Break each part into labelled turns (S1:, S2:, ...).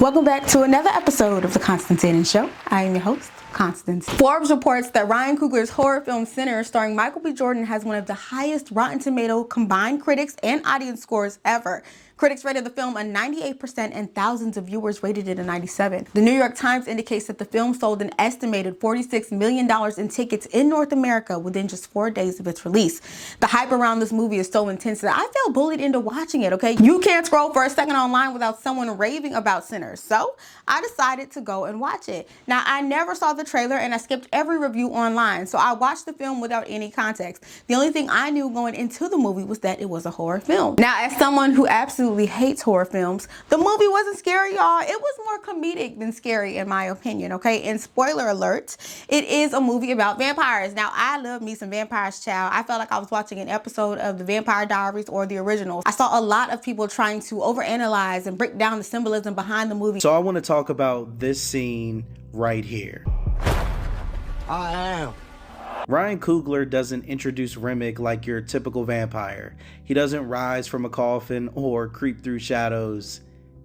S1: Welcome back to another episode of The Constance Show. I am your host, Constance. Forbes reports that Ryan Coogler's horror film Sinners, starring Michael B. Jordan, has one of the highest Rotten Tomato combined critics and audience scores ever. Critics rated the film a 98% and thousands of viewers rated it a 97. The New York Times indicates that the film sold an estimated $46 million in tickets in North America within just 4 days of its release. The hype around this movie is so intense that I felt bullied into watching it, okay? You can't scroll for a second online without someone raving about Sinners. So I decided to go and watch it. Now, I never saw the trailer and I skipped every review online, so I watched the film without any context. The only thing I knew going into the movie was that it was a horror film. Now, as someone who absolutely hates horror films, the movie wasn't scary, y'all. It was more comedic than scary, in my opinion, okay? And spoiler alert, it is a movie about vampires. Now, I love me some vampires, child. I felt like I was watching an episode of The Vampire Diaries or the originals. I saw a lot of people trying to overanalyze and break down the symbolism behind the movie.
S2: So I want to talk about this scene right here.
S3: I am.
S2: Ryan Coogler doesn't introduce Remick like your typical vampire. He doesn't rise from a coffin or creep through shadows.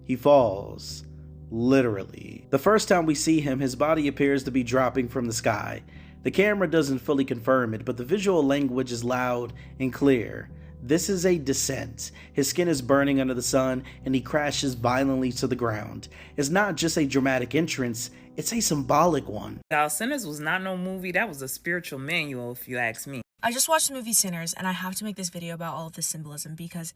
S2: He falls. Literally. The first time we see him, his body appears to be dropping from the sky. The camera doesn't fully confirm it, but the visual language is loud and clear. This is a descent. His skin is burning under the sun, and he crashes violently to the ground. It's not just a dramatic entrance, it's a symbolic one.
S4: Sinners was not no movie, that was a spiritual manual, if you ask me.
S5: I just watched the movie Sinners, and I have to make this video about all of the symbolism because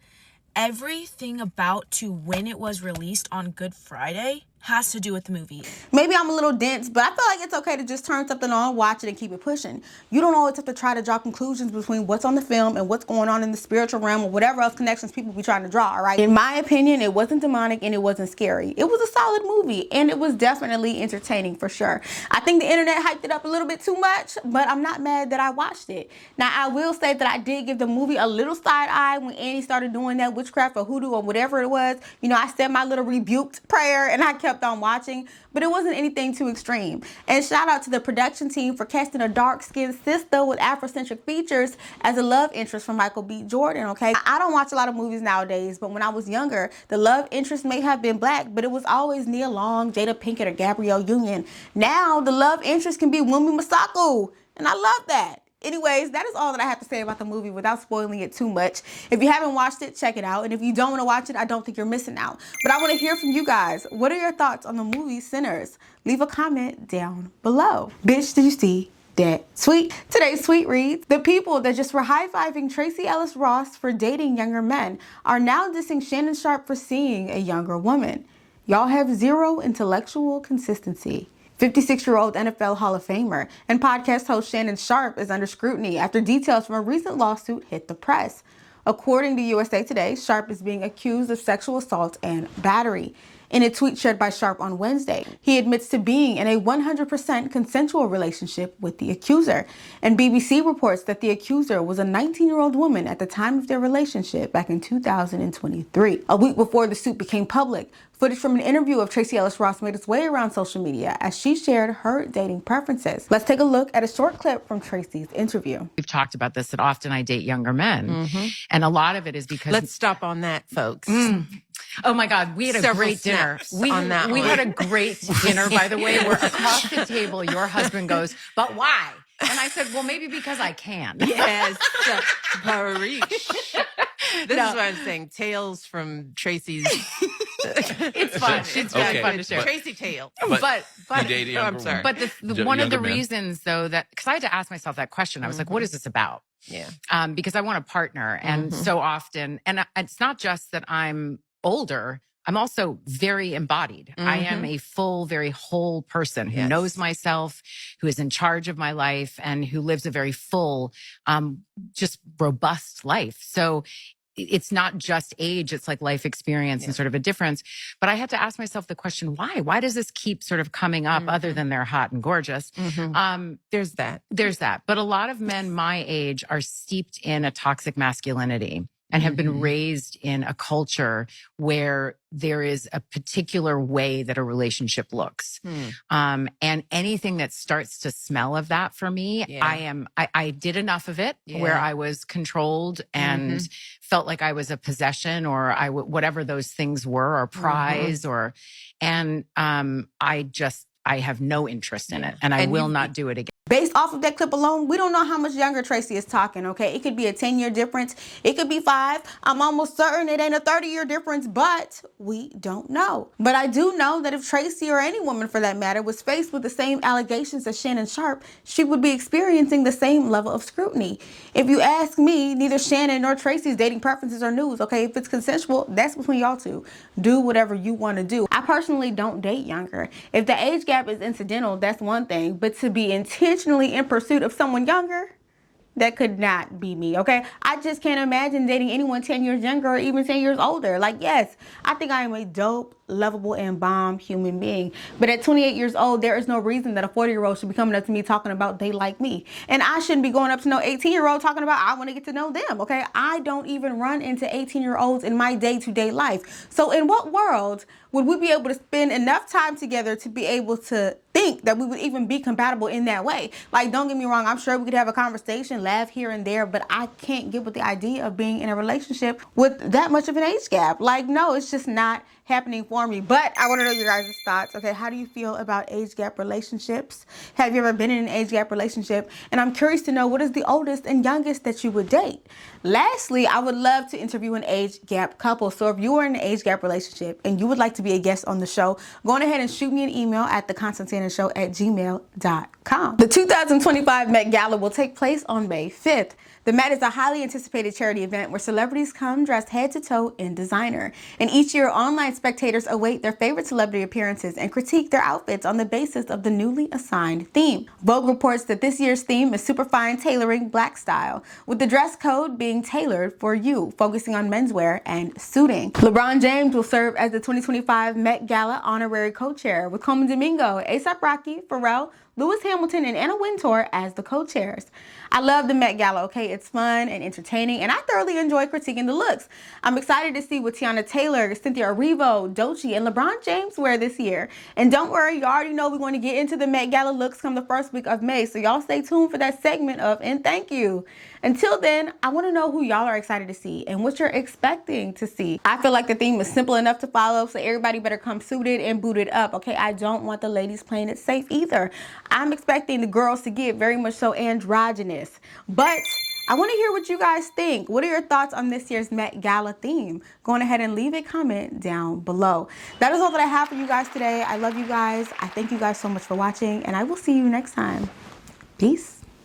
S5: everything about to when it was released on Good Friday has to do with the movie.
S1: Maybe I'm a little dense, but I feel like it's okay to just turn something on, watch it, and keep it pushing. You don't always have to try to draw conclusions between what's on the film and what's going on in the spiritual realm or whatever else connections people be trying to draw, all right? In my opinion, it wasn't demonic and it wasn't scary. It was a solid movie, and it was definitely entertaining for sure. I think the internet hyped it up a little bit too much, but I'm not mad that I watched it. Now, I will say that I did give the movie a little side eye when Annie started doing that witchcraft or hoodoo or whatever it was. You know, I said my little rebuked prayer and I kept on watching, but it wasn't anything too extreme. And shout out to the production team for casting a dark-skinned sister with Afrocentric features as a love interest for Michael B. Jordan, okay? I don't watch a lot of movies nowadays, but when I was younger, the love interest may have been black, but it was always Nia Long, Jada Pinkett, or Gabrielle Union. Now, the love interest can be Wunmi Mosaku, and I love that. Anyways, that is all that I have to say about the movie without spoiling it too much. If you haven't watched it, check it out. And if you don't want to watch it, I don't think you're missing out. But I want to hear from you guys. What are your thoughts on the movie Sinners? Leave a comment down below. Bitch, did you see that tweet? Today's tweet reads, the people that just were high-fiving Tracee Ellis Ross for dating younger men are now dissing Shannon Sharpe for seeing a younger woman. Y'all have zero intellectual consistency. 56-year-old NFL Hall of Famer and podcast host Shannon Sharpe is under scrutiny after details from a recent lawsuit hit the press. According to USA Today, Sharpe is being accused of sexual assault and battery. In a tweet shared by Sharpe on Wednesday, he admits to being in a 100% consensual relationship with the accuser. And BBC reports that the accuser was a 19-year-old woman at the time of their relationship back in 2023. A week before the suit became public, footage from an interview of Tracee Ellis Ross made its way around social media as she shared her dating preferences. Let's take a look at a short clip from Tracee's interview.
S6: We've talked about this, that often I date younger men. And a lot of it is because...
S7: Let's stop on that, folks.
S6: Oh my God, we had a great dinner. We had a great dinner, by the way, where across the table, your husband goes, but why? And I said, well, maybe because I can.
S7: Yes, Parish. This is what I'm saying. Tales from Tracee's.
S6: It's fun. It's very fun to share.
S7: Tracee tale.
S6: But
S8: you date a younger woman.
S6: But one of the
S8: Younger men.
S6: reasons, though, that because I had to ask myself that question, I was like, what is this about?
S7: Yeah.
S6: Because I want a partner, and so often, and it's not just that I'm older. I'm also very embodied. I am a full, very whole person who knows myself, who is in charge of my life, and who lives a very full, just robust life. So it's not just age, it's like life experience and sort of a difference. But I had to ask myself the question, why? Why does this keep sort of coming up other than they're hot and gorgeous?
S7: There's that.
S6: There's that. But a lot of men my age are steeped in a toxic masculinity. and have been raised in a culture where there is a particular way that a relationship looks. And anything that starts to smell of that for me, I did enough of it where I was controlled and felt like I was a possession or whatever those things were, or prize I have no interest in it, and I will not do it again.
S1: Based off of that clip alone, we don't know how much younger Tracee is talking, okay? It could be a 10-year difference. It could be 5. I'm almost certain it ain't a 30-year difference, but we don't know. But I do know that if Tracee, or any woman for that matter, was faced with the same allegations as Shannon Sharpe, she would be experiencing the same level of scrutiny. If you ask me, neither Shannon nor Tracee's dating preferences are news, okay? If it's consensual, that's between y'all two. Do whatever you want to do. I personally don't date younger. If the age gap is incidental, that's one thing, but to be intentionally in pursuit of someone younger, that could not be me, okay? I just can't imagine dating anyone 10 years younger or even 10 years older. Like, yes, I think I am a dope, lovable, and bomb human being. But at 28 years old, there is no reason that a 40-year-old should be coming up to me talking about they like me. And I shouldn't be going up to no 18-year-old talking about I want to get to know them, okay? I don't even run into 18-year-olds in my day-to-day life. So in what world would we be able to spend enough time together to be able to think that we would even be compatible in that way? Like, don't get me wrong, I'm sure we could have a conversation, laugh here and there, but I can't get with the idea of being in a relationship with that much of an age gap. Like, no, it's just not happening for me. But I want to know your guys' thoughts. Okay, how do you feel about age gap relationships? Have you ever been in an age gap relationship? And I'm curious to know, what is the oldest and youngest that you would date? Lastly, I would love to interview an age gap couple. So if you are in an age gap relationship and you would like to be a guest on the show, go on ahead and shoot me an email at theconstantinashow@gmail.com. The 2025 Met Gala will take place on May 5th. The Met is a highly anticipated charity event where celebrities come dressed head to toe in designer. And each year, online spectators await their favorite celebrity appearances and critique their outfits on the basis of the newly assigned theme. Vogue reports that this year's theme is superfine tailoring black style, with the dress code being tailored for you, focusing on menswear and suiting. LeBron James will serve as the 2025 Met Gala honorary co-chair, with Coleman Domingo, A$AP Rocky, Pharrell, Lewis Hamilton, and Anna Wintour as the co-chairs. I love the Met Gala, okay? It's fun and entertaining, and I thoroughly enjoy critiquing the looks. I'm excited to see what Tiana Taylor, Cynthia Erivo, Doechii, and LeBron James wear this year. And don't worry, you already know we're going to get into the Met Gala looks come the first week of May, so y'all stay tuned for that segment of And Thank You. Until then, I want to know who y'all are excited to see and what you're expecting to see. I feel like the theme is simple enough to follow, so everybody better come suited and booted up, okay? I don't want the ladies playing it safe either. I'm expecting the girls to get very much so androgynous. But I want to hear what you guys think. What are your thoughts on this year's Met Gala theme? Go on ahead and leave a comment down below. That is all that I have for you guys today. I love you guys. I thank you guys so much for watching, and I will see you next time. Peace.